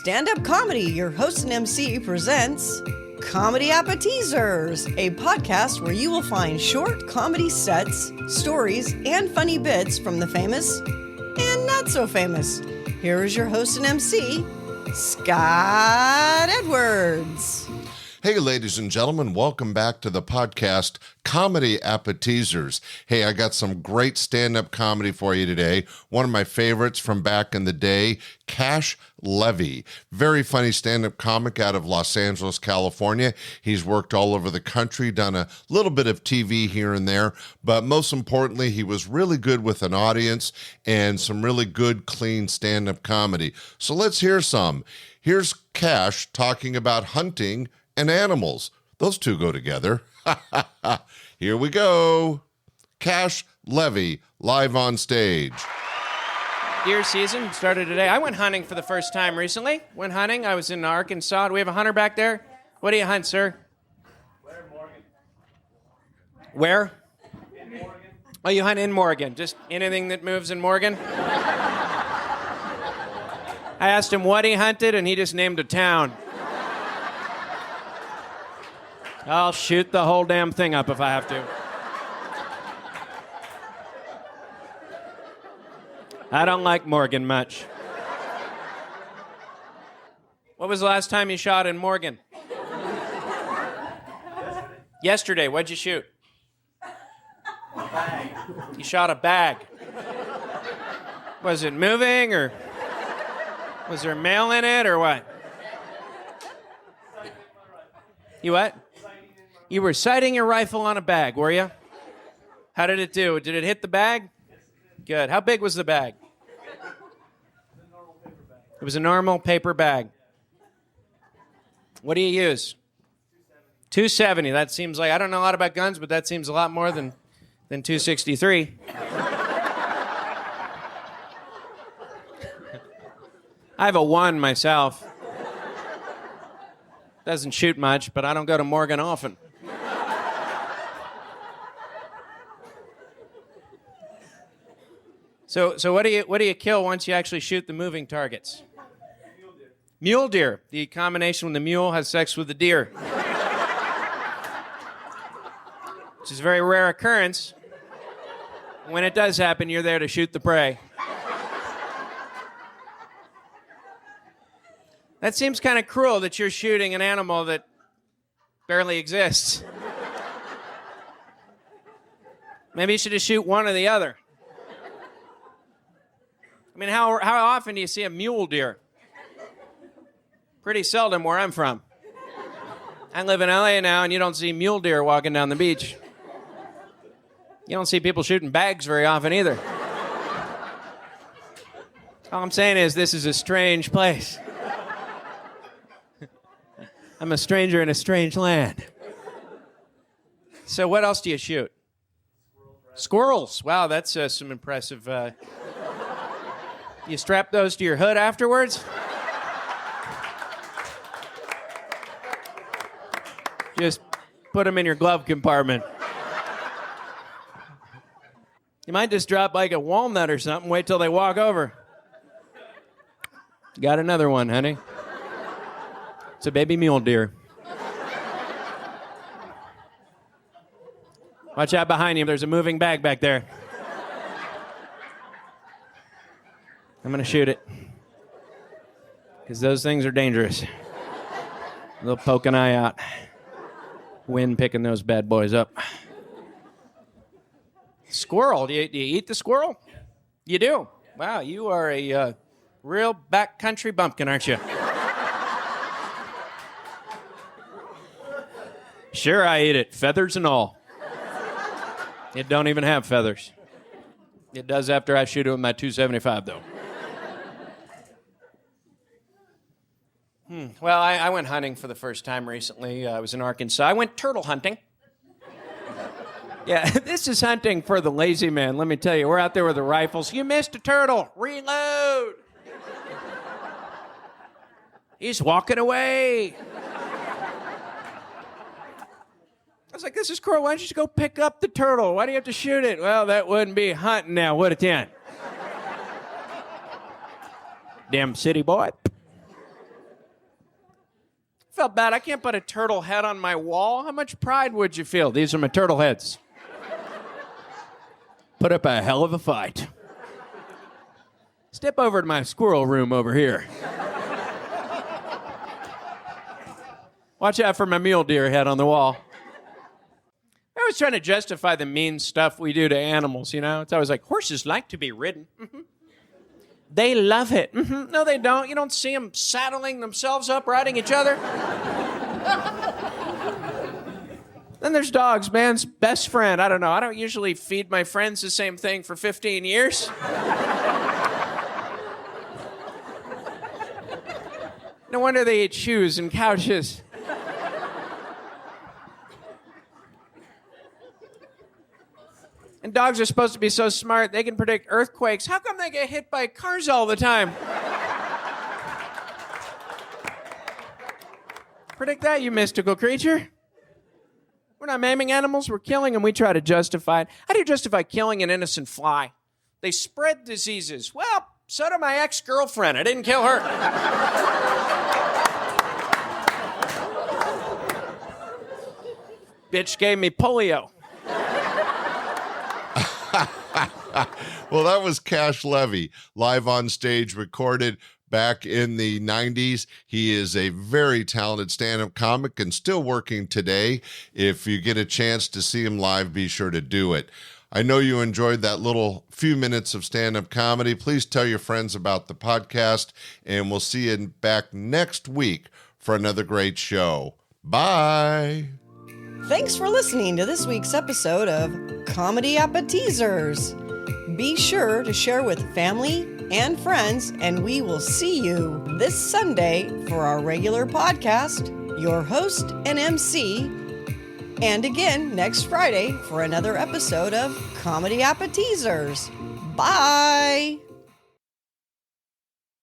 Standup Comedy, your host and MC, presents Comedy Appetizers, a podcast where you will find short comedy sets, stories, and funny bits from the famous and not so famous. Here is your host and MC, Scott Edwards. Hey, ladies and gentlemen, welcome back to the podcast, Comedy Appetizers. Hey, I got some great stand-up comedy for you today. One of my favorites from back in the day, Cash Levy. Very funny stand-up comic out of Los Angeles, California. He's worked all over the country, done a little bit of TV here and there, but most importantly, he was really good with an audience and some really good, clean stand-up comedy. So let's hear some. Here's Cash talking about hunting and animals. Those two go together. Here we go. Cash Levy, live on stage. Deer season started today. I went hunting for the first time recently. Went hunting. I was in Arkansas. Do we have a hunter back there? What do you hunt, sir? Where, Morgan? Where? In Morgan. Oh, you hunt in Morgan. Just anything that moves in Morgan? I asked him what he hunted, and he just named a town. I'll shoot the whole damn thing up if I have to. I don't like Morgan much. What was the last time you shot in Morgan? Yesterday. What'd you shoot? Bag. You shot a bag. Was it moving, or was there mail in it, or what? You what? You were sighting your rifle on a bag, were you? How did it do? Did it hit the bag? Good. How big was the bag? It was a normal paper bag. What do you use? 270. That seems like, I don't know a lot about guns, but that seems a lot more than 263. I have a 1 myself. Doesn't shoot much, but I don't go to Morgan often. So what do you kill once you actually shoot the moving targets? Mule deer. Mule deer. The combination when the mule has sex with the deer. Which is a very rare occurrence. When it does happen, you're there to shoot the prey. That seems kind of cruel that you're shooting an animal that barely exists. Maybe you should just shoot one or the other. I mean, how often do you see a mule deer? Pretty seldom where I'm from. I live in LA now, and you don't see mule deer walking down the beach. You don't see people shooting bags very often either. All I'm saying is this is a strange place. I'm a stranger in a strange land. So what else do you shoot? Squirrels. Wow, that's some impressive... You strap those to your hood afterwards? Just put them in your glove compartment. You might just drop like a walnut or something, wait till they walk over. Got another one, honey. It's a baby mule deer. Watch out behind you, there's a moving bag back there. I'm going to shoot it. Because those things are dangerous. They'll poke an eye out. Wind picking those bad boys up. Squirrel. Do you eat the squirrel? You do? Wow, you are a real backcountry bumpkin, aren't you? Sure, I eat it. Feathers and all. It don't even have feathers. It does after I shoot it with my 275, though. Well, I went hunting for the first time recently. I was in Arkansas. I went turtle hunting. Yeah, this is hunting for the lazy man, let me tell you. We're out there with the rifles. You missed a turtle. Reload. He's walking away. I was like, this is cool. Why don't you just go pick up the turtle? Why do you have to shoot it? Well, that wouldn't be hunting now, would it, then? Damn city boy. felt bad. I can't put a turtle head on my wall. How much pride would you feel? These are my turtle heads. Put up a hell of a fight. Step over to my squirrel room over here. Watch out for my mule deer head on the wall. I was trying to justify the mean stuff we do to animals, you know? It's always like, horses like to be ridden. Mm-hmm. They love it. Mm-hmm. No, they don't. You don't see them saddling themselves up, riding each other. Then there's dogs, man's best friend. I don't know. I don't usually feed my friends the same thing for 15 years. No wonder they eat shoes and couches. And dogs are supposed to be so smart, they can predict earthquakes. How come they get hit by cars all the time? Predict that, you mystical creature. We're not maiming animals, we're killing them. We try to justify it. How do you justify killing an innocent fly? They spread diseases. Well, so did my ex-girlfriend. I didn't kill her. Bitch gave me polio. Well, that was Cash Levy, live on stage, recorded back in the 90s. He is a very talented stand-up comic and still working today. If you get a chance to see him live, be sure to do it. I know you enjoyed that little few minutes of stand-up comedy. Please tell your friends about the podcast, and we'll see you back next week for another great show. Bye. Thanks for listening to this week's episode of Comedy Appetizers. Be sure to share with family and friends, and we will see you this Sunday for our regular podcast, your host and MC, and again next Friday for another episode of Comedy Appetizers. Bye!